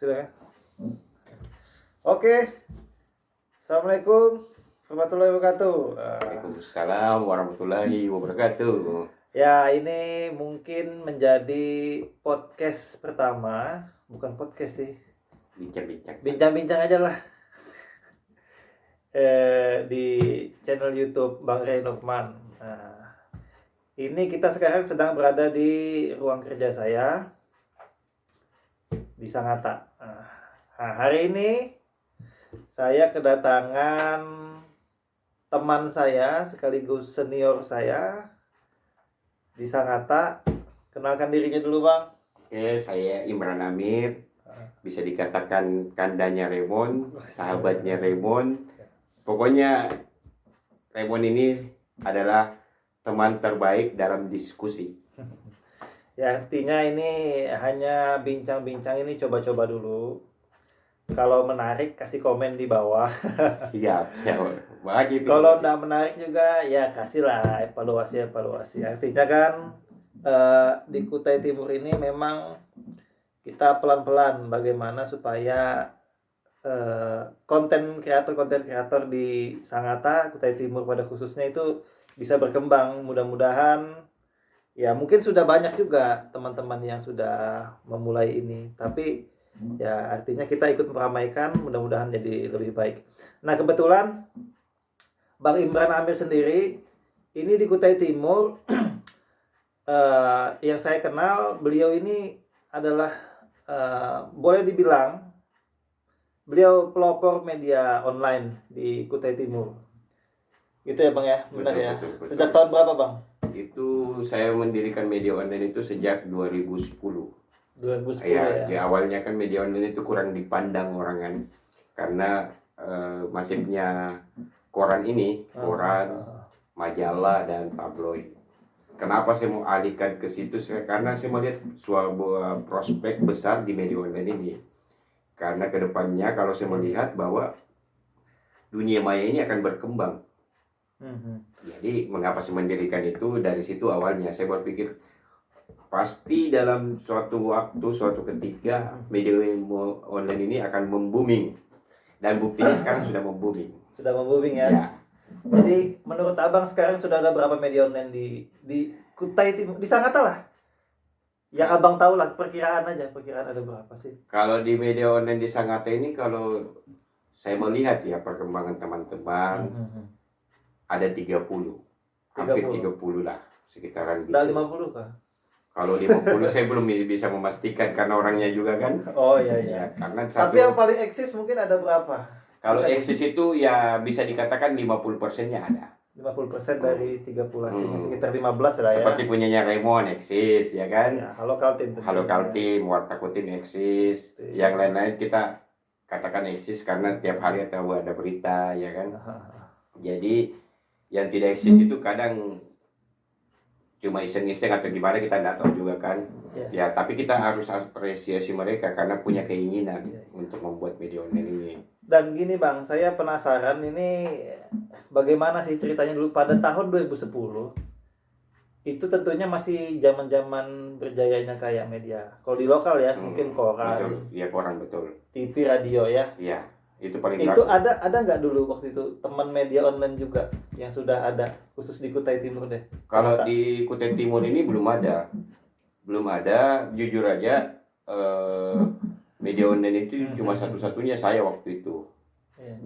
Sudah ya? Oke. Assalamualaikum warahmatullahi wabarakatuh. Waalaikumsalam warahmatullahi wabarakatuh. Ya, ini mungkin menjadi podcast pertama, bukan podcast sih, Bincang-bincang. bincang-bincang aja lah. Di channel YouTube Bang Ray Nurman. Nah, ini kita sekarang sedang berada di ruang kerja saya di Sangatta. Nah, hari ini saya kedatangan teman saya sekaligus senior saya di Sangatta. Kenalkan dirinya dulu, Bang. Oke, saya Imran Amir. Bisa dikatakan kandanya Raymond, sahabatnya Raymond. Pokoknya Raymond ini adalah teman terbaik dalam diskusi. Ya, artinya ini hanya bincang-bincang, ini coba-coba dulu. Kalau menarik kasih komen di bawah. Siap. Bagi Kalau enggak menarik juga ya kasihlah evaluasi. Artinya kan di Kutai Timur ini memang kita pelan-pelan bagaimana supaya konten kreator di Sangatta, Kutai Timur pada khususnya itu bisa berkembang. Mudah-mudahan ya mungkin sudah banyak juga teman-teman yang sudah memulai ini, tapi ya artinya kita ikut meramaikan, mudah-mudahan jadi lebih baik. Nah, kebetulan Bang Imran Amir sendiri ini di Kutai Timur yang saya kenal, beliau ini adalah boleh dibilang beliau pelopor media online di Kutai Timur. Gitu ya, Bang ya? Benar ya? Betul. Sejak tahun berapa, Bang? Itu saya mendirikan media online itu sejak 2010. 2010 Ya, ya. di awalnya kan media online itu kurang dipandang orang kan, karena masifnya koran, majalah dan tabloid. Kenapa saya mau alihkan ke situ? Karena saya melihat sebuah prospek besar di media online ini. Karena kedepannya kalau saya melihat bahwa dunia maya ini akan berkembang. Jadi mengapa saya mendirikan itu, dari situ awalnya saya berpikir pasti dalam suatu waktu, suatu ketika media online ini akan membooming, dan buktinya sekarang sudah membooming. Sudah membooming ya. Jadi menurut Abang sekarang sudah ada berapa media online di Kutai Timur, di Sangatta lah? Yang Abang tahu lah, perkiraan ada berapa sih? Kalau di media online di Sangatta ini, kalau saya melihat ya perkembangan teman-teman, ada 30. Hampir 30 lah, sekitaran gitu. Udah 50 kah? Kalau 50 saya belum bisa memastikan karena orangnya juga kan. Oh iya. Ya, karena Tapi yang paling eksis mungkin ada berapa? Kalau eksis itu ya bisa dikatakan 50%-nya ada. 50% dari 30, artinya sekitar 15 lah ya. Seperti punyanya Raymond eksis, ya kan? Ya, Halo Kaltim. Halo Kaltim, Warta Kutim eksis. Yang lain-lain kita katakan eksis karena tiap hari ada berita, ya kan? Jadi yang tidak eksis itu kadang cuma iseng-iseng atau gimana, kita tidak tahu juga kan. Ya, tapi kita harus apresiasi mereka karena punya keinginan untuk membuat media online ini. Dan gini Bang, saya penasaran ini bagaimana sih ceritanya dulu pada tahun 2010. Itu tentunya masih zaman-zaman berjayanya kayak media. Kalau di lokal ya, mungkin koran. Betul, ya koran betul. TV, radio ya. Iya, itu paling itu ada nggak dulu waktu itu teman media online juga yang sudah ada khusus di Kutai Timur deh? Kalau di Kutai Timur ini belum ada, jujur aja. Media online itu cuma satu-satunya saya waktu itu.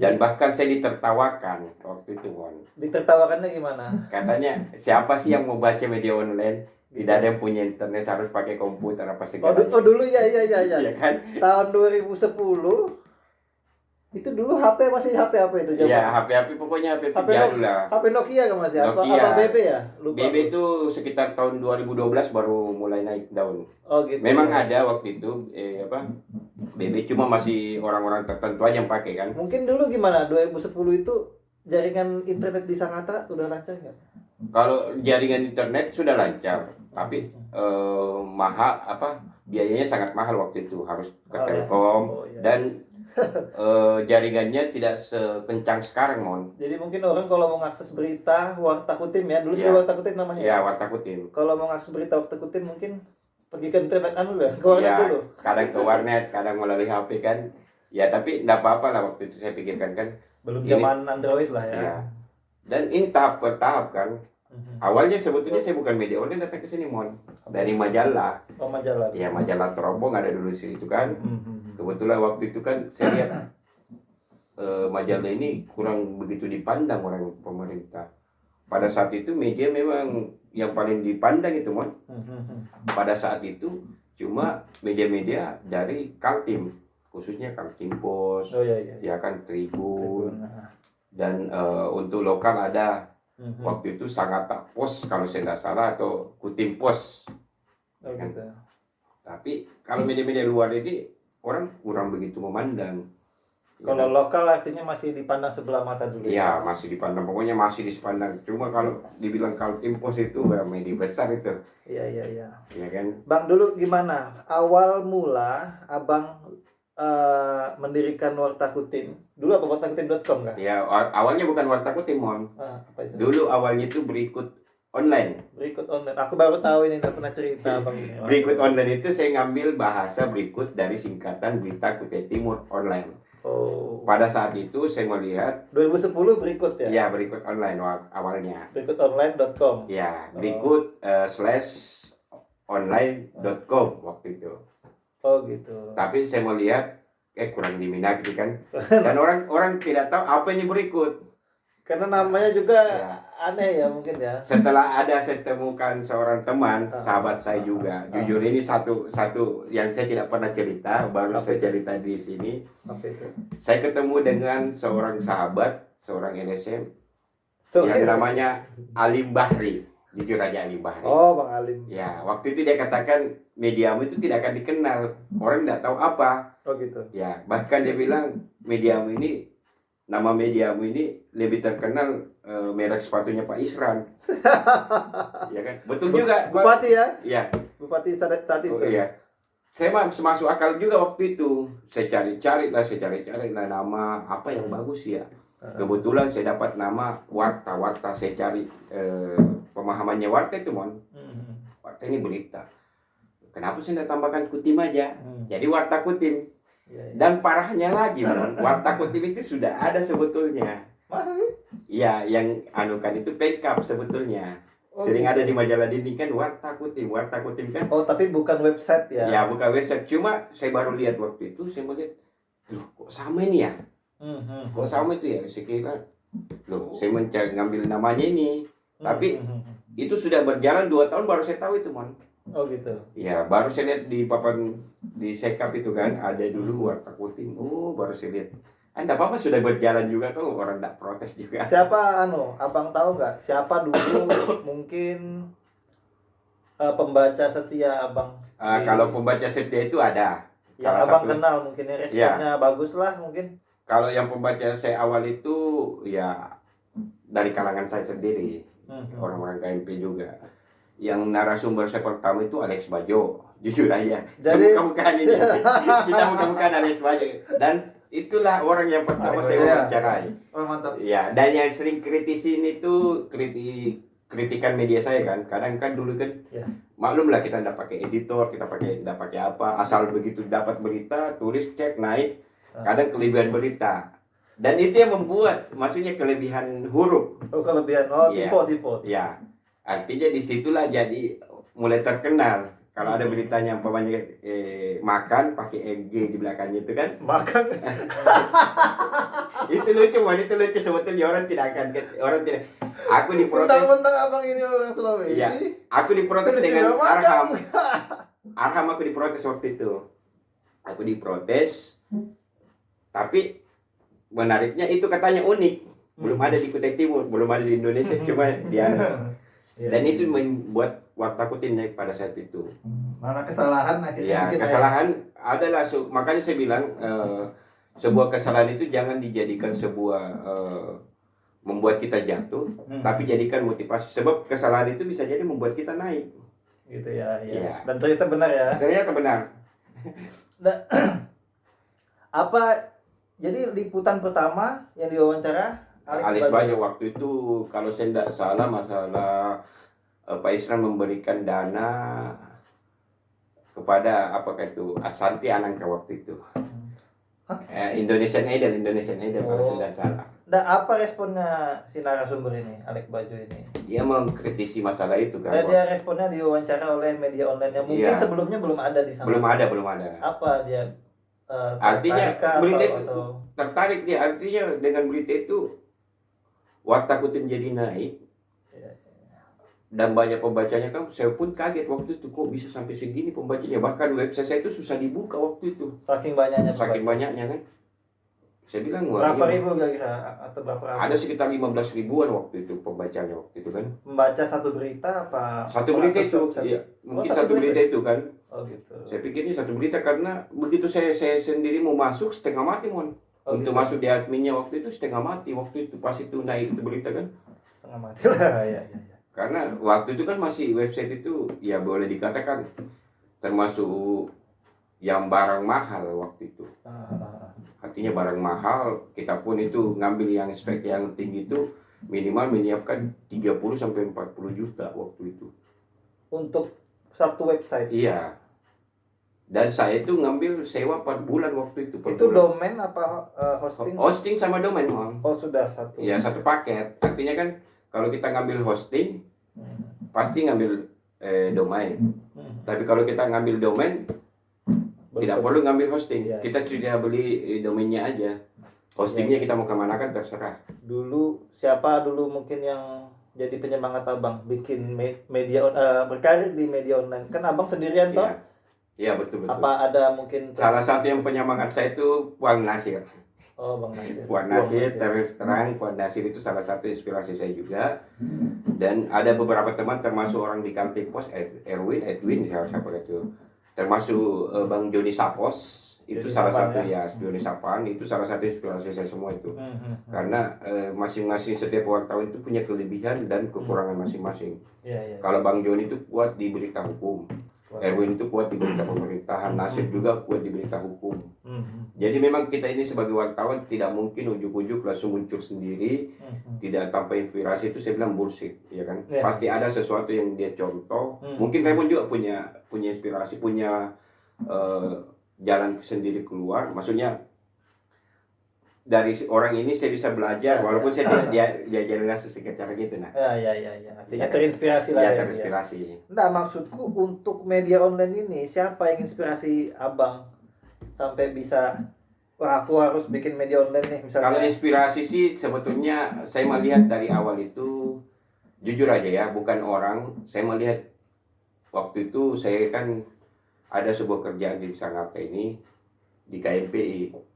Dan bahkan saya ditertawakan waktu itu, Mon. Ditertawakannya gimana? Katanya siapa sih yang mau baca media online? Tidak ada yang punya internet, harus pakai komputer apa segala. Oh dulu ya. Iya kan? Tahun 2010 itu dulu HP masih HP apa itu? Iya, HP pokoknya HP jadul lah. HP Nokia kan masih apa? Nokia. Apa BB ya? Lupa. BB itu sekitar tahun 2012 baru mulai naik daun. Oh gitu. Memang ada waktu itu BB, cuma masih orang-orang tertentu aja yang pakai kan. Mungkin dulu gimana? 2010 itu jaringan internet di Sangatta udah lancar nggak? Kalau jaringan internet sudah lancar, tapi mahal, biayanya sangat mahal waktu itu, harus ke Telkom. Dan jaringannya tidak sekencang sekarang, Mon. Jadi mungkin orang kalau mau ngakses berita Warta Kutim ya, dulu sudah Warta Kutim namanya. Ya, Warta Kutim. Kalau mau ngakses berita Warta Kutim mungkin pergi ke internet ke warnet Ya, dulu. kadang ke warnet, kadang melalui HP kan. Ya, tapi enggak apa-apa lah waktu itu saya pikirkan kan. Belum Ini, zaman Android lah ya. ya. Dan ini tahap per tahap kan. Mhm. Awalnya sebetulnya saya bukan media online, datang ke sini Mon. Dari majalah. Oh, majalah. Ya, majalah Teropong ada dulu sih itu kan. Mhm. Kebetulan waktu itu kan saya lihat majalah ini kurang begitu dipandang orang pemerintah. Pada saat itu media memang yang paling dipandang itu Mon. Mhm. Pada saat itu cuma media-media dari Kaltim, khususnya Kaltim Pos, Oh iya iya. ya kan Tribun, Tribun, nah. dan untuk lokal ada Mhm. waktu itu Sangatta Pos kalau saya tidak salah atau Kutim Pos. Oh gitu. Tapi kalau media-media luar ini orang kurang begitu memandang. Kalau lokal artinya masih dipandang sebelah mata dulu Ya masih dipandang, pokoknya masih dipandang. Cuma kalau dibilang Kaltim Pos itu ya media besar itu, Iya iya iya. ya kan? Bang, dulu gimana awal mula abang mendirikan Warta Kutim? Dulu apa wartakutim.com kah? Ya awalnya bukan Warta Kutim Mon. Apa itu? Dulu awalnya itu berikut online. Berikut online. Aku baru tahu ini, nggak pernah cerita abang ini. Berikut online itu saya ngambil bahasa berikut dari singkatan Berita Kutai Timur Online. Oh. Pada saat itu saya melihat 2010 berikut ya? ya berikut online awalnya. Berikutonline.com. Ya, berikut slash online.com waktu itu. Oh gitu. Tapi saya melihat kurang diminati kan. Dan orang tidak tahu apa ini berikut. Karena namanya juga Ya. aneh ya mungkin ya. Setelah ada saya temukan seorang teman, sahabat saya juga. Jujur ini satu yang saya tidak pernah cerita, baru saya cerita di sini. Apa itu? Saya ketemu dengan seorang sahabat, seorang LSM So, yang namanya Alim Bahri. Jujur aja Alim Bahri. Oh, Bang Alim. Ya, waktu itu dia katakan mediamu itu tidak akan dikenal. Orang tidak tahu apa. Oh gitu. Ya, bahkan dia bilang mediamu ini, nama mediamu ini lebih terkenal merek sepatunya Pak Isran. Ya kan? Betul juga. Bupati ya? Iya. Bupati saat itu. Oh iya. Saya masuk akal juga waktu itu. Saya cari-cari lah nama apa yang bagus ya. Kebetulan saya dapat nama Warta. Saya cari pemahamannya Warta itu Mon. Warta ini berita. Kenapa saya tidak tambahkan Kutim aja? Jadi Warta Kutim. Dan parahnya lagi Mon, Warta Kutim itu sudah ada sebetulnya. Masa sih? Iya, yang anukan itu backup sebetulnya. Oh, Sering gitu. ada di majalah dinding kan Warta Kutim kan. Oh, tapi bukan website ya? Ya, bukan website. Cuma saya baru lihat waktu itu, saya melihat, loh kok sama ini ya? Kok sama itu ya? Saya kira, loh saya ngambil namanya ini. Tapi itu sudah berjalan 2 tahun baru saya tahu itu Mon. Oh gitu. Ya, baru saya lihat di papan di sekap itu kan ada dulu Warta Kutim. Oh, baru saya lihat. Anda apa sudah berjalan juga kok orang tidak protes juga. Siapa abang tahu nggak? Siapa dulu mungkin pembaca setia abang? Kalau pembaca setia itu ada. Yang Salah abang satu. kenal mungkin ya, responnya bagus lah mungkin. Kalau yang pembaca saya awal itu ya dari kalangan saya sendiri, orang-orang KMP juga. Yang narasumber saya pertama itu Alex Bajo, jujur aja. Jadi Bukan ini. Kita bukan Alex Bajo. Dan itulah orang yang pertama saya wawancarai. Oh mantap. Ya, dan yang sering kritisin itu kritikan media saya kan. Kadang kan dulu kan maklum lah kita tidak pakai editor, tidak pakai apa, asal begitu dapat berita, tulis cek naik. Kadang kelebihan berita. Dan itu yang membuat maksudnya kelebihan huruf. Oh kelebihan. Tipe. Ya. Artinya disitulah jadi mulai terkenal. Kalau ada beritanya umpamanya makan pakai MG di belakangnya itu kan. Makan. itu lucu sebetulnya orang tidak. Aku diprotes. Mentang-mentang abang ini orang Sulawesi. Iya. Aku diprotes dengan Arham. Arham aku diprotes waktu itu. Aku diprotes. Tapi menariknya itu katanya unik. Belum ada di Kutai Timur, belum ada di Indonesia, cuma dia. Dan itu membuat Warta Kutim naik pada saat itu. Mana kesalahan akhirnya? Ya, kesalahan adalah makanya saya bilang sebuah kesalahan itu jangan dijadikan sebuah membuat kita jatuh, tapi jadikan motivasi. Sebab kesalahan itu bisa jadi membuat kita naik. Gitu ya. Dan ternyata benar ya. Ternyata benar. Apa jadi liputan pertama yang diwawancara Alex Bajo waktu itu kalau saya tidak salah masalah Pak Isran memberikan dana kepada apakah itu Ashanti Anangka waktu itu. Hah? Indonesian Idol kalau Oh. tidak salah. Nah, apa responnya si narasumber ini, Alek Baju ini? Dia mengkritisi masalah itu kan. Dia responnya diwawancara oleh media online yang mungkin Iya. sebelumnya belum ada di sana. Belum ada. Apa dia? Artinya tertarik kah berita atau- itu atau tertarik dia, artinya dengan berita itu wartakutin jadi naik Iya. dan banyak pembacanya kan. Saya pun kaget waktu itu, kok bisa sampai segini pembacanya, bahkan website saya itu susah dibuka waktu itu saking banyaknya saking pembaca. banyaknya kan. Saya bilang wah, Berapa ini ribu kira-kira atau berapa ada sekitar 15 ribuan waktu itu pembacanya waktu itu kan. membaca satu berita apa? Satu berita itu satu- iya, mungkin satu satu berita itu kan. Oh gitu. Saya pikirnya satu berita, karena begitu saya sendiri mau masuk setengah mati mon. Oh, Untuk gitu. masuk di adminnya waktu itu setengah mati waktu itu, pas itu naik itu berita kan. Setengah mati lah ya. Karena waktu itu kan masih website itu ya boleh dikatakan termasuk yang barang mahal waktu itu. Artinya barang mahal, kita pun itu ngambil yang spek yang tinggi itu minimal menyiapkan 30 sampai 40 juta waktu itu. Untuk satu website. Iya. Dan saya itu ngambil sewa per bulan waktu itu. Per Itu bulan. domain apa hosting? Hosting sama domain, Mam. Oh sudah satu. Ya satu paket. Artinya kan kalau kita ngambil hosting pasti ngambil domain. Tapi kalau kita ngambil domain tidak perlu ngambil hosting. Iya. Kita sudah beli domainnya aja. Hostingnya kita mau kemana kan terserah. Dulu siapa dulu mungkin yang jadi penyemangat abang bikin media berkarir di media online? Kan abang sendirian toh? Iya. Iya betul. Apa ada mungkin Salah satu yang penyemangat saya itu Puan Nasir. Oh Bang Nasir. Puan Nasir, terus terang Puan Nasir itu salah satu inspirasi saya juga. Dan ada beberapa teman termasuk orang di kantin pos, Edwin siapa itu. Termasuk Bang Joni Sapos itu Joni salah Sapan, satu ya. Joni Sapan itu salah satu inspirasi saya semua itu. Karena masing-masing setiap wartawan itu punya kelebihan dan kekurangan masing-masing. Iya. Kalau Bang Joni itu kuat di berita hukum, Erwin itu kuat di berita pemerintahan, Nasir juga kuat di berita hukum. Jadi memang kita ini sebagai wartawan tidak mungkin ujuk-ujuk langsung muncul sendiri, tidak tanpa inspirasi. Itu saya bilang bullshit, ya kan? Ya. Pasti ada sesuatu yang dia contoh. Mungkin Raymond juga punya inspirasi, punya jalan sendiri keluar. Maksudnya dari orang ini saya bisa belajar, walaupun saya tidak diajarin langsung cara gitu nah. Ya. Artinya terinspirasi lah Ya, ya. terinspirasi. Nah, maksudku untuk media online ini siapa yang inspirasi abang sampai bisa wah aku harus bikin media online nih misalnya. Kalau inspirasi sih sebetulnya saya melihat dari awal itu jujur aja ya, bukan orang. Saya melihat waktu itu saya kan ada sebuah kerjaan di Sangatta ini di KMPI.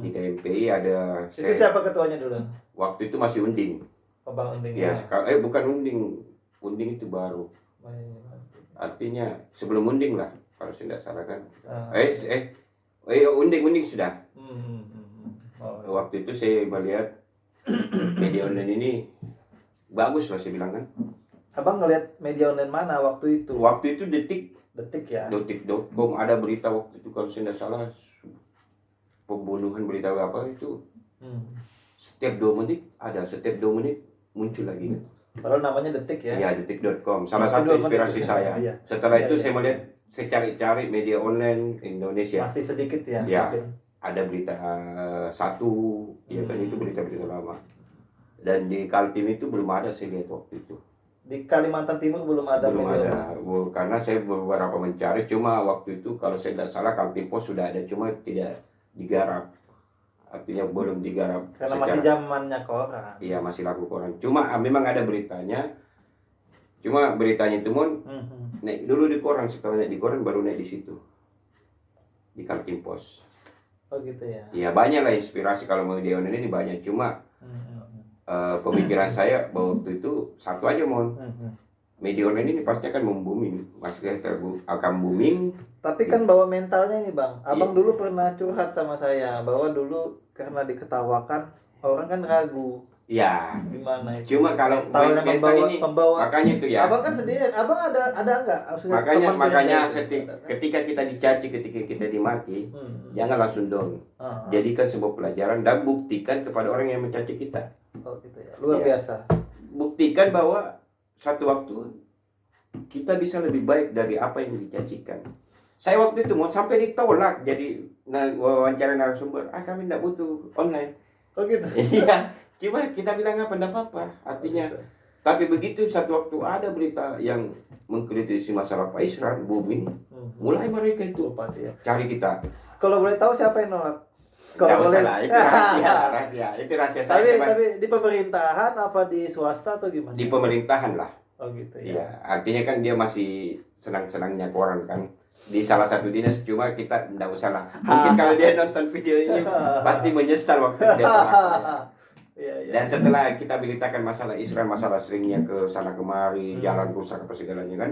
Di KMPI ada Itu siapa ketuanya dulu? waktu itu masih Unding. Bang Unding. Ya, bukan Unding. Unding itu baru. Artinya sebelum Unding lah kalau saya tidak salah kan. Unding sudah. Waktu itu saya melihat media online ini bagus lah saya bilang kan. Abang ngelihat media online mana waktu itu? Waktu itu Detik ya. Detik.com ada berita waktu itu kalau saya tidak salah pembunuhan, berita apa itu. Setiap 2 menit ada, setiap 2 menit muncul lagi kan. Padahal namanya Detik ya. Iya, detik.com. Salah satu inspirasi saya. Iya. Setelah itu Iya. saya melihat, saya cari-cari media online Indonesia. Masih sedikit ya. Ya. Mungkin. Ada berita satu, ya kan itu berita-berita lama. Dan di Kaltim itu belum ada saya lihat waktu itu. Di Kalimantan Timur belum ada Belum media ada. Karena saya beberapa mencari, cuma waktu itu kalau saya tidak salah Kaltim Pos sudah ada, cuma tidak digarap. Artinya belum digarap. karena masih zamannya koran. Iya, masih laku koran. Cuma memang ada beritanya. Cuma beritanya itu naik dulu di koran, setelah naik di koran baru naik di situ. Di Kaltim Pos. Oh gitu ya. Iya, banyak lah inspirasi kalau media online ini banyak. Cuma pemikiran saya bahwa waktu itu satu aja media online ini pasti akan membooming, akan booming. Tapi kan bawa mentalnya ini bang. Abang dulu pernah curhat sama saya bahwa dulu karena diketawakan orang kan ragu. Ya. Gimana itu? Cuma kalau mental membawa, makanya itu ya. Abang kan sendirian. Abang ada enggak? Makanya ketika kita dicaci, ketika kita dimaki, jangan langsung down. Jadikan sebuah pelajaran dan buktikan kepada orang yang mencaci kita. Oh gitu ya. Luar biasa. Buktikan bahwa satu waktu kita bisa lebih baik dari apa yang dicacikan. Saya waktu itu mau sampai ditolak jadi wawancara narasumber, kami tidak butuh online. Oh gitu. Iya, cuma kita bilang apa, enggak apa-apa. Artinya, gitu. tapi begitu satu waktu ada berita yang mengkritisi masalah Pak Isran, booming, mulai mereka itu Ya. cari kita. Kalau boleh tahu siapa yang nolak? Tidak Kalau boleh. usah lah, itu rahasia, itu rahasia saya. Tapi di pemerintahan apa di swasta atau gimana? Di pemerintahan lah. Oh gitu ya. Iya, artinya kan dia masih senang-senangnya koran kan. Di salah satu dinas, cuma kita tidak usah lah. Mungkin kalau dia nonton video ini pasti menyesal waktu dia tolak. Iya. Dan setelah kita beritakan masalah Israel, masalah seringnya ke sana kemari, jalan rusak apa segalanya kan,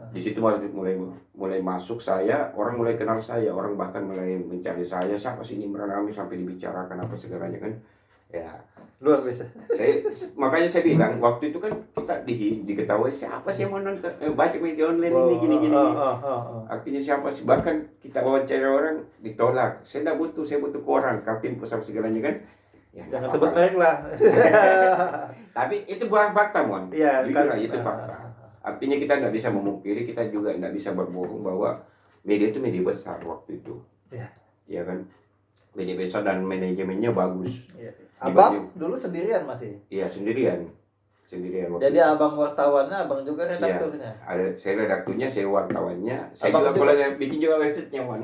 di situ mulai masuk saya, orang mulai kenal saya, orang bahkan mulai mencari saya, siapa sih ini Imran Ramli, sampai dibicarakan apa segalanya kan, ya. Luar biasa. Makanya saya bilang waktu itu kan kita diketahui siapa sih yang mau nonton, baca media online ini gini. Artinya siapa sih, bahkan kita wawancara orang ditolak. Saya tidak butuh, saya butuh koran, Kaltim Pusat segalanya kan. Ya, jangan sebut merek lah. Tapi itu bukan fakta, Mon. Iya, kan, itu fakta. Artinya kita tidak bisa memungkiri, kita juga tidak bisa berbohong bahwa media itu media besar waktu itu. Iya. Iya kan? Media besar dan manajemennya bagus. Iya. Abang dulu sendirian masih? Iya, sendirian waktu jadi itu. Abang wartawannya, abang juga redakturnya? Iya, saya redakturnya, saya wartawannya. Saya abang juga boleh bikin juga websitenya, Mon.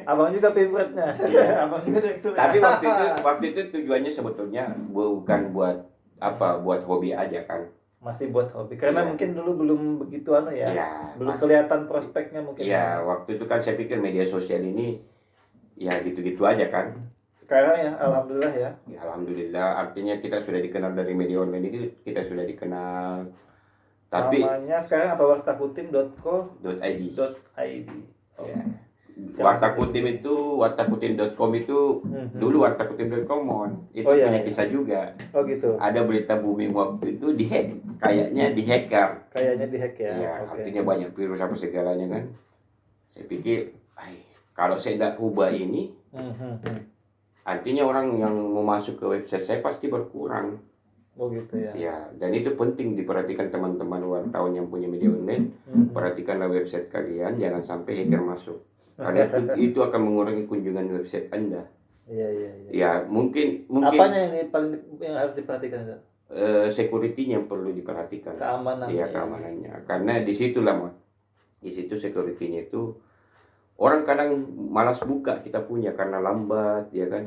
Abang juga pimretnya. Iya. Abang juga direkturnya. Tapi waktu itu tujuannya sebetulnya bukan buat buat hobi aja kan. Masih buat hobi, karena mungkin dulu belum begitu belum kelihatan prospeknya mungkin. Iya, waktu itu kan saya pikir media sosial ini ya gitu-gitu aja kan. Sekarang ya, alhamdulillah ya. Alhamdulillah, artinya kita sudah dikenal dari media online itu, kita sudah dikenal. Tapi namanya sekarang apa, wartakutim.co.id. Okay. Ya. Wartakutim itu, wartakutim.com itu dulu wartakutim.com itu punya kisah juga. Oh gitu. Ada berita booming waktu itu dihack, kayaknya dihack ya. Iya, artinya banyak virus apa segalanya kan. Saya pikir, kalau saya tidak ubah ini, artinya orang yang mau masuk ke website saya pasti berkurang. Oh gitu ya. Ya, dan itu penting diperhatikan teman-teman wartawan yang punya media online. Perhatikanlah website kalian, jangan sampai hacker masuk. Karena itu akan mengurangi kunjungan website Anda. Iya. Ya, mungkin apanya yang harus diperhatikan itu? Security-nya perlu diperhatikan. Keamanannya. Iya, keamanannya. Karena di situlah, di situ security-nya itu orang kadang malas buka kita punya karena lambat, ya kan.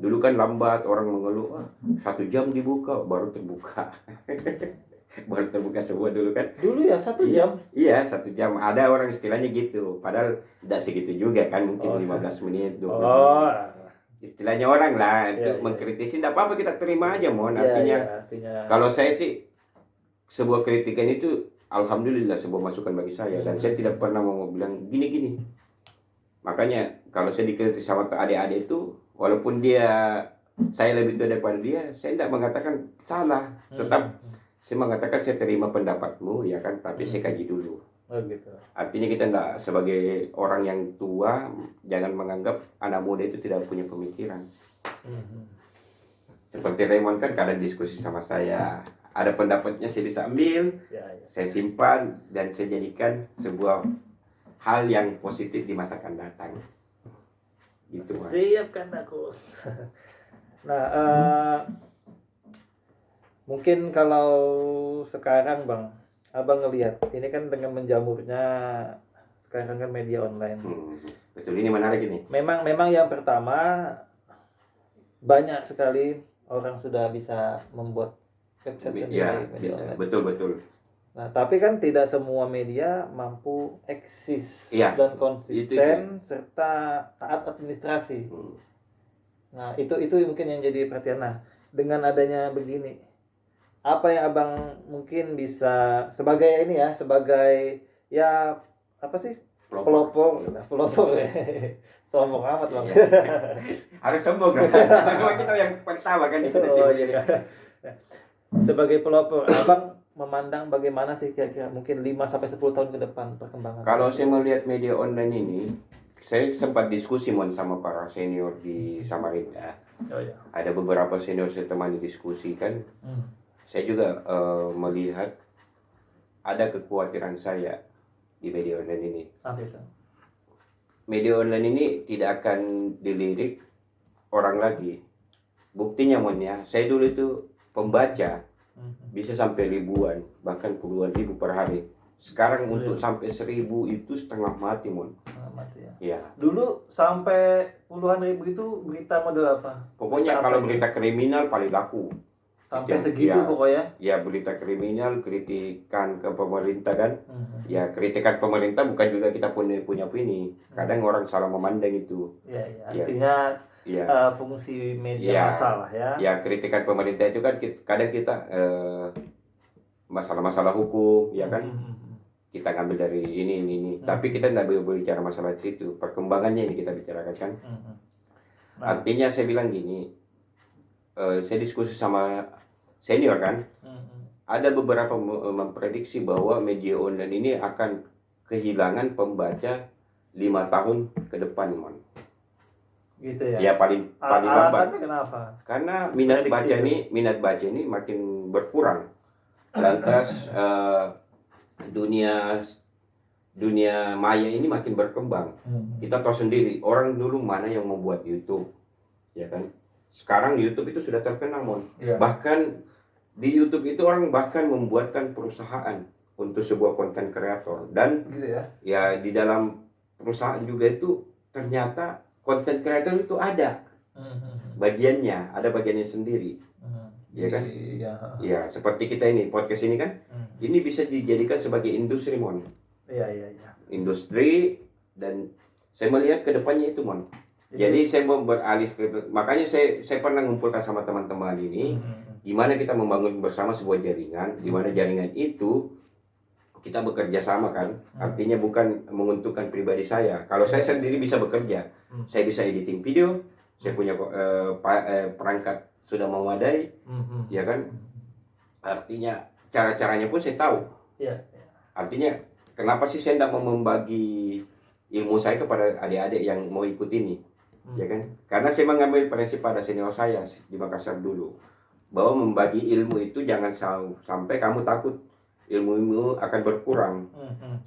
Dulu kan lambat, orang mengeluh, 1 jam dibuka baru terbuka. Baru terbuka semua dulu kan. Dulu ya 1 jam? Iya, 1 jam. Ada orang istilahnya gitu. Padahal tidak segitu juga kan, mungkin 15 menit, 20 menit. Istilahnya orang lah, itu mengkritisi, tidak apa-apa, kita terima aja, Mon. Artinya, kalau saya sih, sebuah kritikan itu, alhamdulillah sebuah masukan bagi saya. Dan saya tidak pernah mau bilang gini-gini. Makanya kalau saya dikritik sama adik-adik itu, walaupun saya lebih tua daripada dia, saya tidak mengatakan salah. Tetap saya mengatakan saya terima pendapatmu, ya kan, tapi saya kaji dulu. Oh gitu. Artinya kita tidak, sebagai orang yang tua, jangan menganggap anak muda itu tidak punya pemikiran. Seperti Raymond kan kadang diskusi sama saya, ada pendapatnya saya bisa ambil, saya simpan, dan saya jadikan sebuah hal yang positif di masa akan datang. Gitu, siapkan aku. Nah, mungkin kalau sekarang Bang, Abang ngelihat ini kan dengan menjamurnya sekarang kan media online. Betul, ini menarik ini. Memang yang pertama banyak sekali orang sudah bisa membuat website sendiri media online. Betul. Nah, tapi kan tidak semua media mampu eksis dan konsisten serta taat administrasi. Nah, itu mungkin yang jadi perhatian. Nah, dengan adanya begini, apa yang Abang mungkin bisa sebagai apa sih? Pelopor. Sombong amat Bang. Harus sombong kan? Karena kita yang pertama kan jadi. Sebagai pelopor, Abang memandang bagaimana sih kira-kira mungkin 5-10 tahun ke depan perkembangan? Kalau saya melihat media online ini, saya sempat diskusi sama para senior di Samarinda. Ada beberapa senior saya temani diskusi kan. Saya juga melihat ada kekhawatiran saya di media online ini. media online ini tidak akan dilirik orang lagi. Buktinya Mon ya, saya dulu itu pembaca bisa sampai ribuan, bahkan puluhan ribu per hari. Sekarang untuk sampai 1.000 itu setengah mati Mon. Mati ya. Ya. Dulu sampai puluhan ribu itu berita model apa? Pokoknya kalau berita kriminal paling laku. Sampai Yang- segitu ya, pokoknya. Ya berita kriminal, kritikan ke pemerintah kan. Ya kritikan pemerintah bukan juga kita punya ini. Kadang orang salah memandang itu. Ya. Ya. Artinya Ya. fungsi media Ya. massal lah ya. Ya kritikan pemerintah itu kan kadang kita masalah-masalah hukum, ya kan. Kita ngambil dari ini. Tapi kita tidak boleh bicara masalah itu. Perkembangannya ini kita bicarakan kan. Artinya saya bilang gini, saya diskusi sama senior kan. Ada beberapa memprediksi bahwa media online ini akan kehilangan pembaca 5 tahun ke depan, Mon. Gitu ya. Ya paling lambat. Alasannya kenapa? Karena minat Prediksi baca ini makin berkurang. Lantas dunia maya ini makin berkembang. Kita tahu sendiri orang dulu mana yang membuat YouTube, ya kan? Sekarang YouTube itu sudah terkenal, Mon. Ya. Bahkan di YouTube itu orang bahkan membuatkan perusahaan untuk sebuah konten kreator, dan Gitu ya. ya di dalam perusahaan juga itu ternyata konten kreator itu ada bagiannya, ada bagiannya sendiri, ya kan? Iya. Ya seperti kita ini podcast ini kan, ini bisa dijadikan sebagai industri, Mon. Iya. Industri, dan saya melihat ke depannya itu, Mon. Jadi saya mau beralih ke, makanya saya pernah ngumpulkan sama teman-teman ini, gimana kita membangun bersama sebuah jaringan, di mana jaringan itu kita bekerja sama kan, artinya bukan menguntungkan pribadi saya. Kalau saya sendiri bisa bekerja, saya bisa editing video, saya punya perangkat sudah memadai, ya kan. Artinya cara-caranya pun saya tahu. Iya. Artinya kenapa sih saya tidak mau membagi ilmu saya kepada adik-adik yang mau ikut ini, ya kan? Karena saya mengambil prinsip pada senior saya di Makassar dulu, bahwa membagi ilmu itu jangan sampai kamu takut ilmu akan berkurang.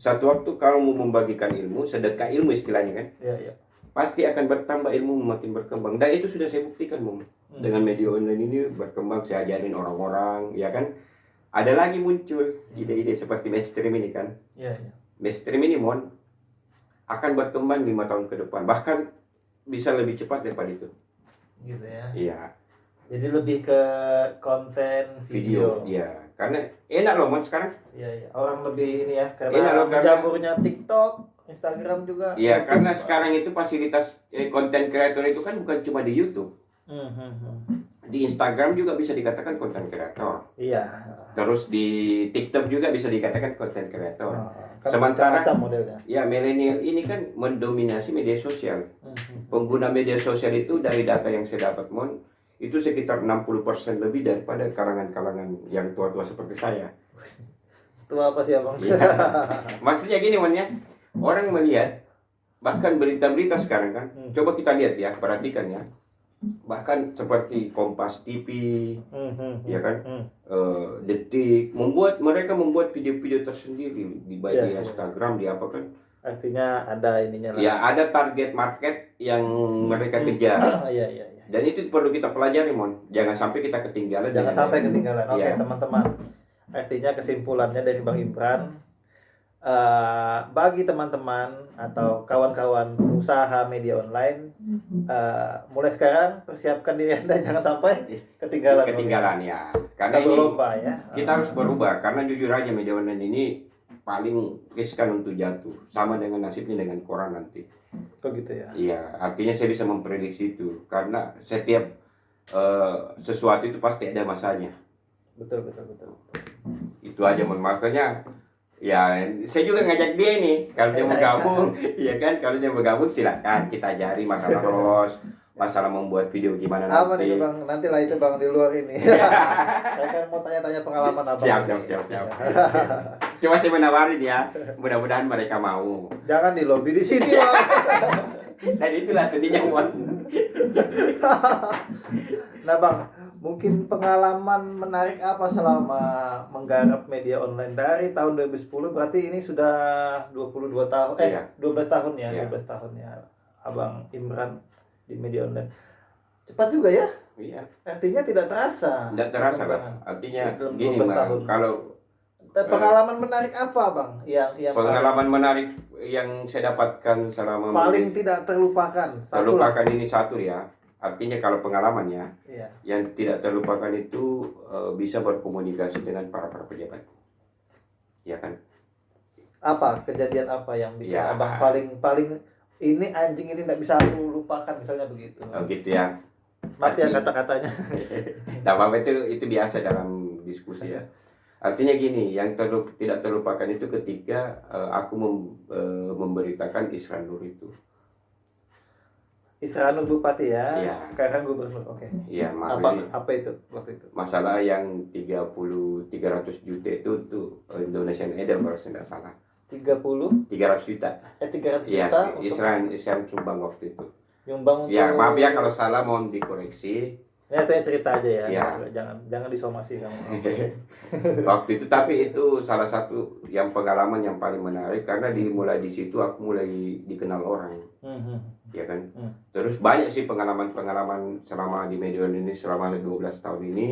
Satu waktu kalau mau membagikan ilmu, sedekah ilmu istilahnya kan, Iya. pasti akan bertambah, ilmu makin berkembang, dan itu sudah saya buktikan, Mom. Dengan media online ini berkembang, saya ajarin orang-orang, ya kan. Ada lagi muncul ide-ide seperti mainstream ini kan. Iya. Mainstream ini, Mon, akan berkembang 5 tahun ke depan, bahkan bisa lebih cepat daripada itu. Gitu ya. Iya. Jadi lebih ke konten video. Iya, karena enak loh, Mon, sekarang. Iya. Orang lebih ini ya, Enak karena loh, karena- menjamurnya TikTok, Instagram juga. Iya, karena sekarang itu fasilitas konten kreator itu kan bukan cuma di YouTube. Di Instagram juga bisa dikatakan konten kreator. Iya. Terus di TikTok juga bisa dikatakan konten kreator. Kan Sementara macam-macam modelnya. ya milenial ini kan mendominasi media sosial. Pengguna media sosial itu dari data yang saya dapat, Mon, itu sekitar 60% lebih daripada kalangan-kalangan yang tua-tua seperti saya. Setua apa sih abang? Iya. Maksudnya gini, Mon ya. Orang melihat bahkan berita-berita sekarang kan. Coba kita lihat ya, perhatikan ya. Bahkan seperti Kompas TV, ya kan, Detik, mereka membuat video-video tersendiri di bagian Iya. Instagram, di apa kan. Artinya ada ininya lah. Ya ada target market yang mereka kejar. Iya. Dan itu perlu kita pelajari, Mon. Jangan sampai kita ketinggalan. Jangan sampai ketinggalan. Oke, Iya. teman-teman. Artinya kesimpulannya dari Bang Imran, bagi teman-teman atau kawan-kawan usaha media online, mulai sekarang persiapkan diri Anda jangan sampai ketinggalan. Ya. Karena Kita ini berlomba ya. kita harus berubah, karena jujur aja media online ini paling riskan untuk jatuh, sama dengan nasibnya dengan koran nanti. Kok gitu ya? Iya, artinya saya bisa memprediksi itu, karena setiap sesuatu itu pasti ada masanya. Betul. Itu aja, makanya ya saya juga ngajak dia ini, kalau dia mau gabung, ya kan, kalau dia mau gabung silakan kita ajari masalah ROS, masalah membuat video gimana Apa nanti. nih Bang? Nanti lah itu Bang di luar ini. Saya kan mau tanya-tanya pengalaman abang. Siap. Cuma saya menawarin ya, mudah-mudahan mereka mau. Jangan di lobby di sini Bang. Dan itulah seninya, Mon. Nah Bang, Mungkin pengalaman menarik apa selama menggarap media online dari tahun 2010, berarti ini sudah 22 tahun, Iya. 12 tahun ya, Iya. 12 tahun ya Abang Imran di media online. Cepat juga ya, Iya. artinya tidak terasa. Tidak terasa lah. perkembangan. Artinya Dalam gini 12 Bang, tahun. kalau Pengalaman menarik apa Bang yang pengalaman menarik yang saya dapatkan selama paling tidak terlupakan? Satu lah. terlupakan ini satu ya. Artinya kalau pengalamannya Iya. yang tidak terlupakan itu bisa berkomunikasi dengan para pejabat. Ya kan? Apa kejadian apa yang bikin Ya. Abang paling ini anjing ini tidak bisa aku lupakan, misalnya begitu. Oh, gitu ya. Maaf ya kata-katanya. Tidak apa-apa, itu biasa dalam diskusi ya. Artinya gini, yang tidak terlupakan itu ketika aku memberitakan Isra Nur itu. Isra Nur Bupati ya. Iya. Sekarang gubernur. Oke. Iya, Apa itu waktu itu? masalah yang 300 juta itu tuh Indonesian Idol kalau saya tidak salah. 30 300 juta. 300 Iya, juta Islam sumbang waktu itu. nyumbang untuk. Ya, maaf ya kalau salah, mohon dikoreksi. Ya, tanya cerita aja ya. Iya. Jangan disomasi kamu. Waktu itu, tapi itu salah satu yang pengalaman yang paling menarik karena dimulai di situ aku mulai dikenal orang. Ya kan? Terus banyak sih pengalaman-pengalaman selama di media ini selama 12 tahun ini.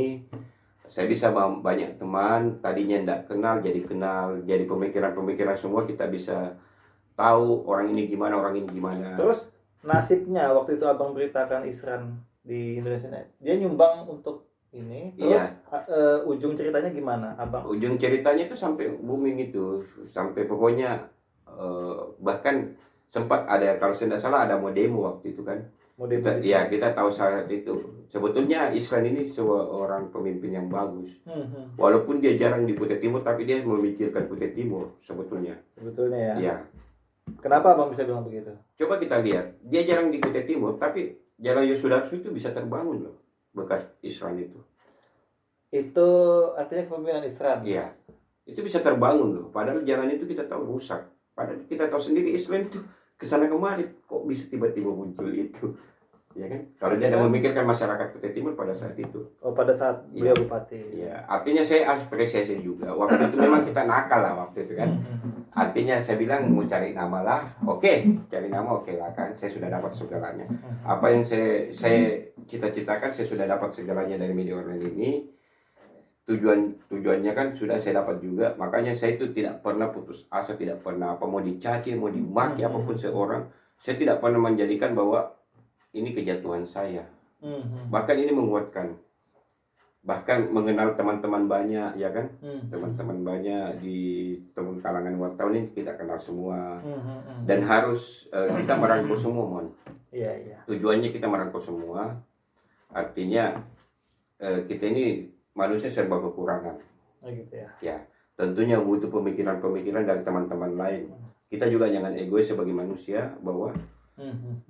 Saya bisa banyak teman, tadinya tidak kenal, jadi pemikiran-pemikiran semua kita bisa tahu orang ini gimana. Terus nasibnya waktu itu Abang beritakan Isran di Indonesia, dia nyumbang untuk ini. Terus Iya. Ujung ceritanya gimana, Abang? Ujung ceritanya itu sampai booming itu, sampai pokoknya bahkan sempat ada, kalau saya tidak salah ada mau demo waktu itu kan. Kita tahu saat itu sebetulnya Isran ini seorang pemimpin yang bagus. Walaupun dia jarang di Kutai Timur, tapi dia memikirkan Kutai Timur sebetulnya. Sebetulnya ya. Iya. Kenapa Abang bisa bilang begitu? Coba kita lihat, dia jarang di Kutai Timur, tapi Jalan Yosudarso itu bisa terbangun loh, bekas Isran itu. Itu artinya kepemimpinan Isran. Iya. Itu bisa terbangun loh. Padahal jalan itu kita tahu rusak. Padahal kita tahu sendiri Isran itu kesana kemari, kok bisa tiba-tiba muncul itu. Ya kan? Kalau dia ada memikirkan masyarakat Kutai Timur pada saat itu. Oh, pada saat beliau bupati. Iya, artinya saya apresiasi juga. Waktu itu memang kita nakal lah waktu itu kan. Artinya saya bilang mau cari nama lah. Oke, cari nama oke lah kan. Saya sudah dapat segalanya. Apa yang saya cita-citakan saya sudah dapat segalanya dari media online ini. Tujuannya kan sudah saya dapat juga. Makanya saya itu tidak pernah putus asa, tidak pernah mau dicaci, mau dimaki apapun seorang. Saya tidak pernah menjadikan bahwa ini kejatuhan saya. Bahkan ini menguatkan. Bahkan mengenal teman-teman banyak, ya kan? Teman-teman banyak di teman kalangan wartawan ini kita kenal semua. Dan harus kita merangkul semua, Mon. Iya. Tujuannya kita merangkul semua. Artinya kita ini manusia serba kekurangan. Gitu ya. Ya, tentunya butuh pemikiran-pemikiran dari teman-teman lain. Kita juga jangan egois sebagai manusia bahwa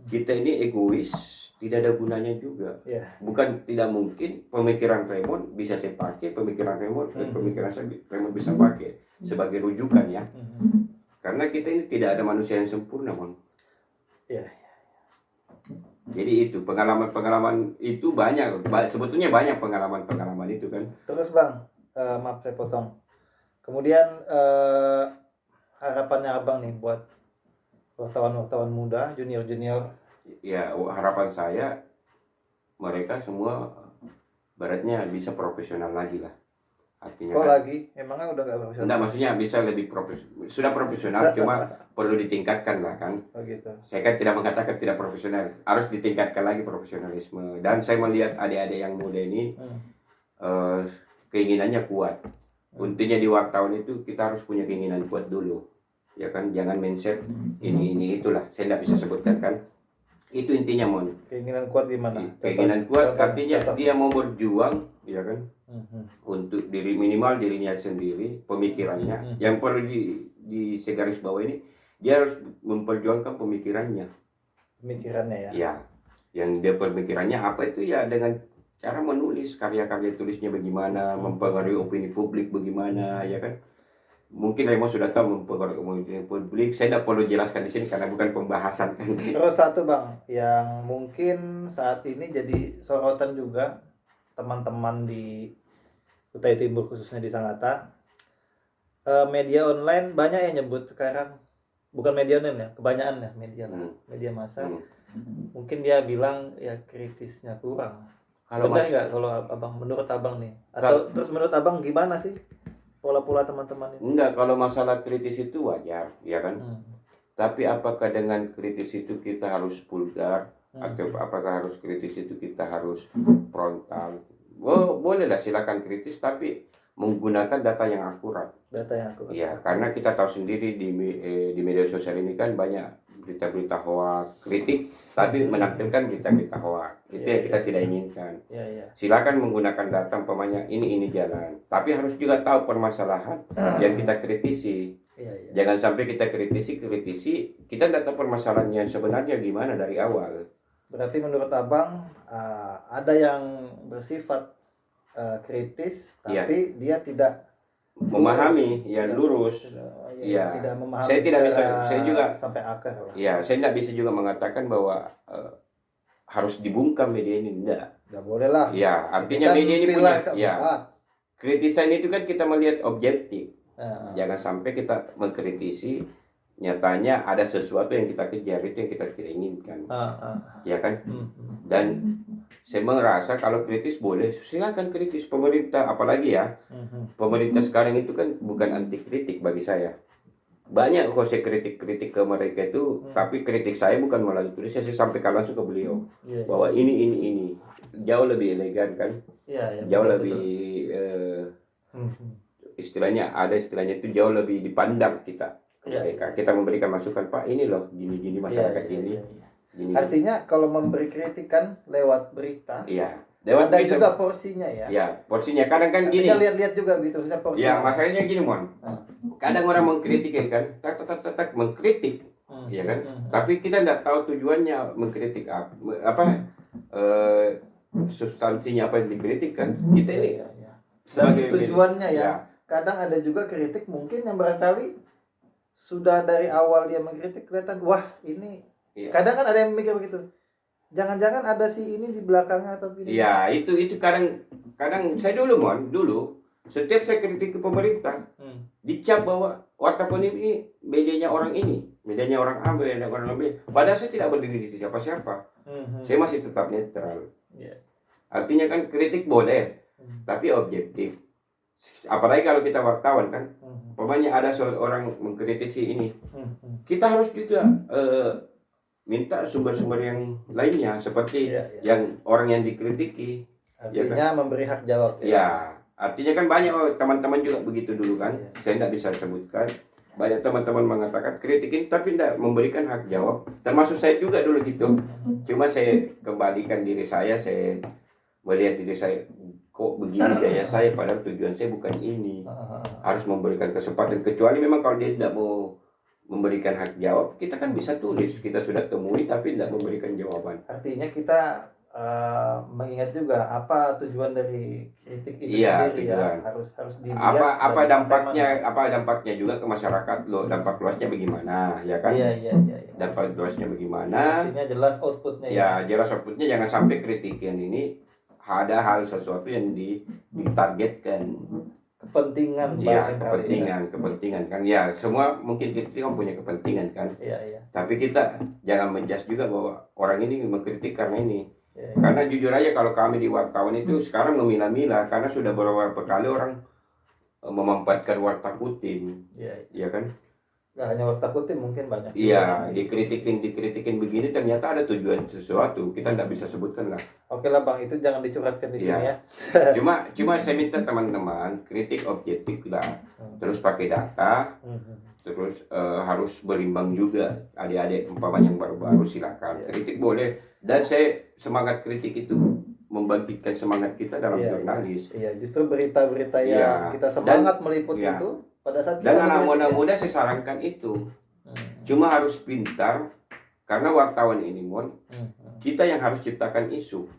kita ini egois, tidak ada gunanya juga. Bukan tidak mungkin pemikiran Raymond bisa saya pakai, pemikiran Raymond bisa pakai sebagai rujukan ya. Karena kita ini tidak ada manusia yang sempurna, Mon. Jadi itu pengalaman-pengalaman itu banyak, sebetulnya banyak pengalaman-pengalaman itu kan. Terus Bang, maaf saya potong. Kemudian harapannya Abang nih buat wartawan-wartawan muda, junior-junior. Ya, harapan saya mereka semua baratnya bisa profesional lagi lah. Artinya kok lagi? Emangnya udah gak profesional? Enggak, maksudnya bisa lebih sudah profesional, cuma perlu ditingkatkan lah kan. Oh gitu. Saya kan tidak mengatakan tidak profesional, harus ditingkatkan lagi profesionalisme. Dan saya melihat adik-adik yang muda ini keinginannya kuat. Intinya di wartawan itu kita harus punya keinginan kuat dulu. Ya kan, jangan mindset ini itulah, saya tidak bisa sebutkan kan. Itu intinya, Mon. Keinginan kuat gimana? Keinginan kuat artinya dia mau berjuang, ya kan, untuk minimal dirinya sendiri, pemikirannya. Yang perlu di segaris bawah ini, dia harus memperjuangkan pemikirannya ya. Ya, yang dia pemikirannya apa itu ya dengan cara menulis karya-karya tulisnya bagaimana, mempengaruhi opini publik bagaimana, ya kan. Mungkin Raymond sudah tahu mempengaruhi publik. Saya tidak perlu jelaskan di sini karena bukan pembahasan kan. Terus satu Bang, yang mungkin saat ini jadi sorotan juga, teman-teman di Kutai Timur khususnya di Sangatta, media online banyak yang nyebut sekarang, bukan media online ya, kebanyakan ya media lah, media massa. Mungkin dia bilang ya kritisnya kurang. Kalau Benar nggak kalau abang, menurut abang nih? Atau terus menurut abang gimana sih pola-pola teman-teman ini? enggak, kalau masalah kritis itu wajar, ya kan? Tapi apakah dengan kritis itu kita harus vulgar, atau apakah harus kritis itu kita harus frontal? Oh, bolehlah silakan kritis, tapi menggunakan data yang akurat. Data yang akurat. Iya, karena kita tahu sendiri di media sosial ini kan banyak berita-berita hoax, kritik, tapi menampilkan berita-berita hoax. Itu yang kita tidak inginkan. Silakan menggunakan data umpamanya ini jalan, tapi harus juga tahu permasalahan yang kita kritisi. Jangan sampai kita kritisi, kita tidak tahu permasalahannya sebenarnya gimana dari awal. Berarti menurut abang ada yang bersifat kritis, tapi dia tidak memahami yang lurus. Tidak memahami. Saya tidak bisa, saya juga sampai akar lah. Ya, saya tidak bisa juga mengatakan bahwa harus dibungkam media ini, tidak. Nggak boleh lah. Ya, artinya media ini punya, ya, kritisan itu kan kita melihat objektif. Jangan sampai kita mengkritisi, nyatanya ada sesuatu yang kita kejar, itu yang kita tidak inginkan. Ya kan? Dan saya merasa kalau kritis boleh, silakan kritis pemerintah, apalagi ya, pemerintah sekarang itu kan bukan anti kritik bagi saya. Banyak kok saya kritik ke mereka itu, tapi kritik saya bukan melalui tulis, saya sampaikan langsung ke beliau bahwa ini jauh lebih elegan kan, jauh lebih istilahnya itu jauh lebih dipandang kita mereka. Kita memberikan masukan, Pak ini loh gini masyarakat ini. Gini. Artinya kalau memberi kritikan lewat berita, lewat ada berita, juga porsinya ya. Ya, porsinya kadang kan gini. Kita lihat juga gitu porsinya. Ya, masalahnya gini, Mon. Kadang orang mengkritik ya kan, tak mengkritik, ya kan. Tapi kita tidak tahu tujuannya mengkritik apa substansinya apa yang dikritik kan. Kita ini sebagai tujuannya ya. Kadang ada juga kritik mungkin yang barangkali sudah dari awal dia mengkritik kelihatan wah ini. Kadang kan ada yang mikir begitu. Jangan-jangan ada si ini di belakangnya atau gini. Ya, itu kadang saya dulu setiap saya kritik ke pemerintah, dicap bahwa wartawan ini medianya orang ini, medianya orang A, medianya orang B. Padahal saya tidak berdiri di siapa-siapa. Saya masih tetap netral. Artinya kan kritik boleh, tapi objektif. Apalagi kalau kita wartawan kan, pokoknya ada seorang mengkritisi ini, kita harus juga minta sumber-sumber yang lainnya seperti yang orang yang dikritiki. Artinya ya kan? Memberi hak jawab. Ya, artinya kan banyak teman-teman juga begitu dulu kan. Saya tidak bisa sebutkan. Banyak teman-teman mengatakan kritikin tapi tidak memberikan hak jawab. Termasuk saya juga dulu gitu. Cuma saya kembalikan diri saya melihat diri saya kok begini gaya saya, padahal tujuan saya bukan ini. Harus memberikan kesempatan, kecuali memang kalau dia tidak mau memberikan hak jawab, kita kan bisa tulis, kita sudah temui tapi tidak memberikan jawaban. Artinya kita mengingat juga apa tujuan dari kritik itu sendiri tujuan. Ya, harus dilihat apa dampaknya juga ke masyarakat loh, dampak luasnya bagaimana, ya kan? Dampak luasnya bagaimana? Artinya jelas outputnya. Jelas outputnya, jangan sampai kritikan ini ada hal sesuatu yang ditargetkan. Kepentingan kepentingan kan ya, semua mungkin kita punya kepentingan kan. Tapi kita jangan menjudge juga bahwa orang ini mengkritik karena ini. Karena jujur aja kalau kami di wartawan itu sekarang memilah-milah, karena sudah beberapa kali orang memanfaatkan warta Putin, ya kan. Gak hanya warta Putin, mungkin banyak. Dikritikin begini ternyata ada tujuan sesuatu, kita nggak bisa sebutkan lah. Oke lah Bang, itu jangan dicurhatkan di sini ya. Cuma saya minta teman-teman kritik objektif lah, terus pakai data, terus harus berimbang juga. Adik-adik umpamanya yang baru-baru silakan kritik boleh, dan saya semangat kritik itu membangkitkan semangat kita dalam jurnalis. Justru berita-berita yang kita semangat meliput itu pada saat dan anak muda saya sarankan itu cuma harus pintar, karena wartawan ini kita yang harus ciptakan isu.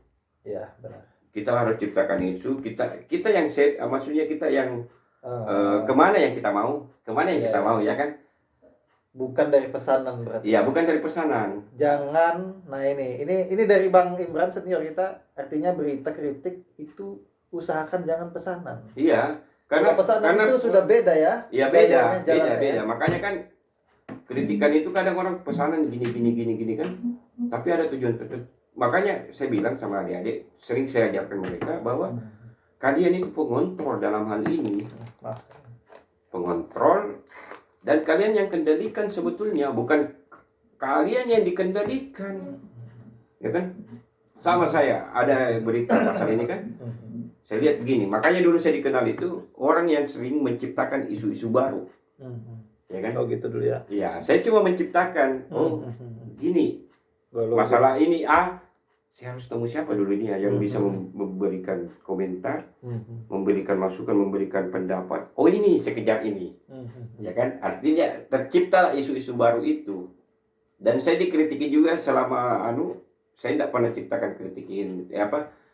Benar. Kita harus ciptakan isu, kita yang set, maksudnya kita yang kemana yang kita mau ya kan. bukan dari pesanan berarti. Iya, bukan dari pesanan. Jangan, nah ini dari Bang Imran senior kita, artinya berita kritik itu usahakan jangan pesanan. Iya, Kalau pesanan itu sudah beda ya. Iya, gayanya, beda. jalannya ya. Makanya kan kritikan itu kadang orang pesanan gini kan, tapi ada tujuan tertentu. Makanya saya bilang sama adik-adik, sering saya ajarkan mereka bahwa kalian itu pengontrol dalam hal ini. Pengontrol, dan kalian yang kendalikan sebetulnya, bukan kalian yang dikendalikan. Ya kan? Sama saya, ada berita pasal ini kan. Saya lihat begini, makanya dulu saya dikenal itu orang yang sering menciptakan isu-isu baru. Ya kan? Oh gitu dulu ya. Iya, saya cuma menciptakan, gini, masalah ini saya harus temu siapa dulu ini ya yang bisa memberikan komentar, memberikan masukan, memberikan pendapat. Oh ini, saya kejar ini. Ya kan? Artinya tercipta isu-isu baru itu. Dan saya dikritiki juga selama saya tidak pernah ciptakan kritikin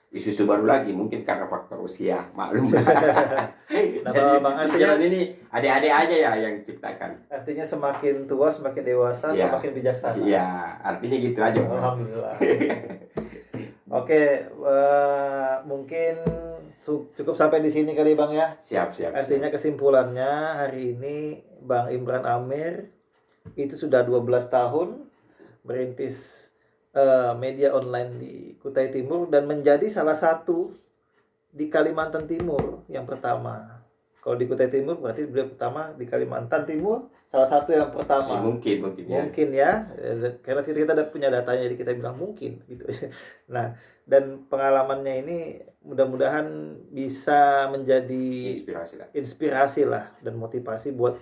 isu-isu baru lagi, mungkin karena faktor usia, maklum. Nah, Bang, artinya ini adik-adik aja ya yang ciptakan. Artinya semakin tua, semakin dewasa, ya, semakin bijaksana. Iya, artinya gitu aja. Alhamdulillah. Oke, mungkin cukup sampai di sini kali Bang ya. Siap. Artinya kesimpulannya hari ini Bang Imran Amir itu sudah 12 tahun merintis media online di Kutai Timur dan menjadi salah satu di Kalimantan Timur yang pertama. Kalau di Kutai Timur berarti beliau pertama, di Kalimantan Timur salah satu yang pertama. Mungkin ya. Karena kita ada punya datanya, jadi kita bilang mungkin gitu. Nah, dan pengalamannya ini mudah-mudahan bisa menjadi inspirasi lah dan motivasi buat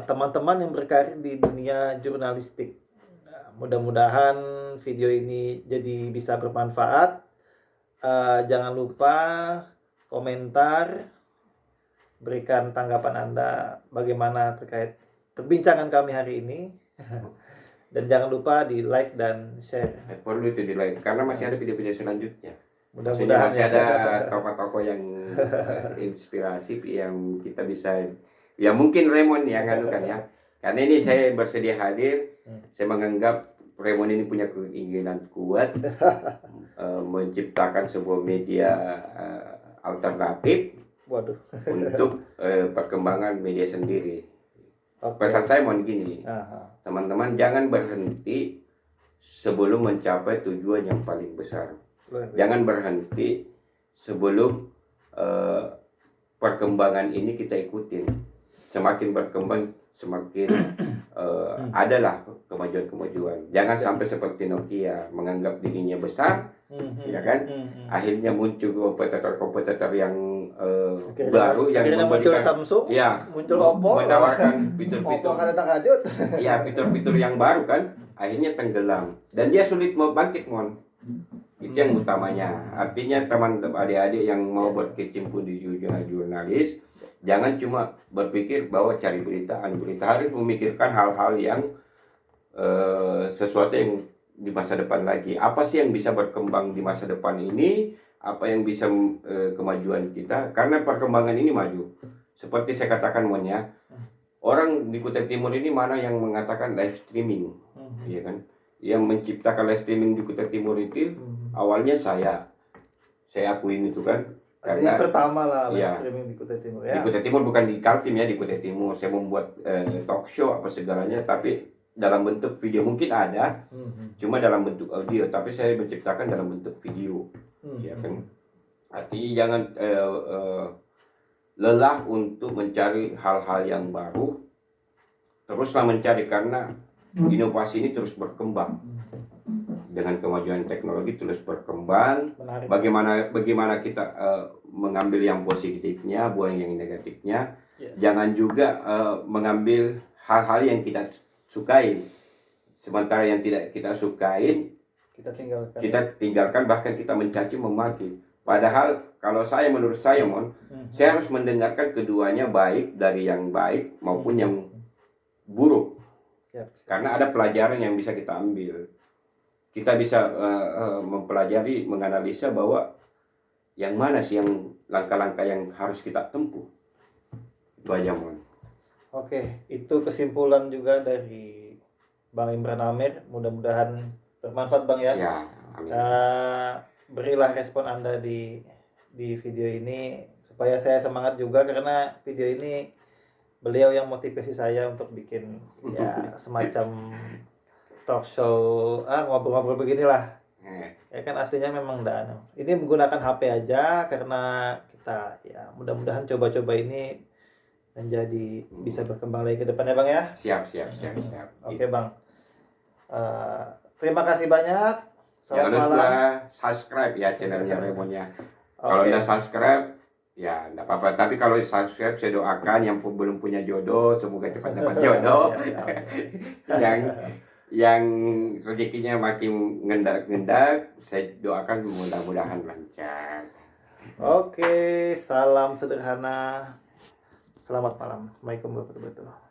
teman-teman yang berkarir di dunia jurnalistik. Nah, mudah-mudahan video ini jadi bisa bermanfaat. Jangan lupa komentar, berikan tanggapan Anda bagaimana terkait perbincangan kami hari ini. Dan jangan lupa di like dan share. Perlu itu di like karena masih ada video-video selanjutnya. Mudah-mudahan masih ada tokoh-tokoh yang inspirasi yang kita bisa, ya mungkin Raymond yang kan ya. Karena ini saya bersedia hadir. Saya menganggap Raymond ini punya keinginan kuat menciptakan sebuah media alternatif. Waduh. Untuk perkembangan media sendiri. Pesan saya mohon gini, teman-teman jangan berhenti sebelum mencapai tujuan yang paling besar. Jangan berhenti sebelum perkembangan ini kita ikutin. Semakin berkembang, semakin adalah kemajuan-kemajuan. Jangan sampai seperti Nokia menganggap dirinya besar, ya kan? Akhirnya muncul kompetitor yang baru yang memberikan, muncul Samsung, muncul Oppo, menawarkan fitur-fitur. Ya, fitur-fitur yang baru kan, akhirnya tenggelam dan dia sulit mau bangkit, Itu yang utamanya. Artinya teman-teman adik-adik yang mau berkecimpung di jurnalis, jangan cuma berpikir bahwa cari berita, harus memikirkan hal-hal yang sesuatu yang di masa depan lagi. Apa sih yang bisa berkembang di masa depan ini? Apa yang bisa kemajuan kita? Karena perkembangan ini maju. Seperti saya katakan orang di Kutai Timur ini mana yang mengatakan live streaming, ya kan? Yang menciptakan live streaming di Kutai Timur itu awalnya saya akuin itu kan. Karena pertama lah live streaming di Kutai Timur ya. Di Kutai Timur, bukan di Kaltim ya, di Kutai Timur. Saya membuat talk show apa segalanya, tapi dalam bentuk video mungkin ada, cuma dalam bentuk audio, tapi saya menciptakan dalam bentuk video, ya kan. Artinya jangan lelah untuk mencari hal-hal yang baru, teruslah mencari karena inovasi ini terus berkembang. Dengan kemajuan teknologi terus berkembang. Menarik. Bagaimana kita mengambil yang positifnya, buang yang negatifnya. Jangan juga mengambil hal-hal yang kita sukai, sementara yang tidak kita sukain kita tinggalkan, bahkan kita mencaci memaki. Padahal kalau menurut saya saya harus mendengarkan keduanya, baik dari yang baik maupun yang buruk. Karena ada pelajaran yang bisa kita ambil. Kita bisa mempelajari, menganalisa bahwa yang mana sih yang langkah-langkah yang harus kita tempuh. Itu aja, Oke, itu kesimpulan juga dari Bang Imran Amir. Mudah-mudahan bermanfaat Bang ya. Ya, amin. Berilah respon Anda di video ini supaya saya semangat juga, karena video ini beliau yang motivasi saya untuk bikin ya semacam talk show, ngobrol-ngobrol beginilah. Ya kan aslinya memang ini menggunakan HP aja, karena kita ya mudah-mudahan coba-coba ini menjadi bisa berkembang lagi ke depannya Bang ya. Siap. Oke Bang. Terima kasih banyak. Jangan Selamat lupa malam. subscribe ya channelnya Remonya. Kalau Oke. udah subscribe, ya enggak apa-apa. Tapi kalau subscribe, saya doakan yang belum punya jodoh, semoga cepat dapat jodoh. Ya, yang rezekinya makin ngendak, saya doakan mudah-mudahan lancar. Oke, salam sederhana. Selamat malam. Assalamualaikum warahmatullahi wabarakatuh.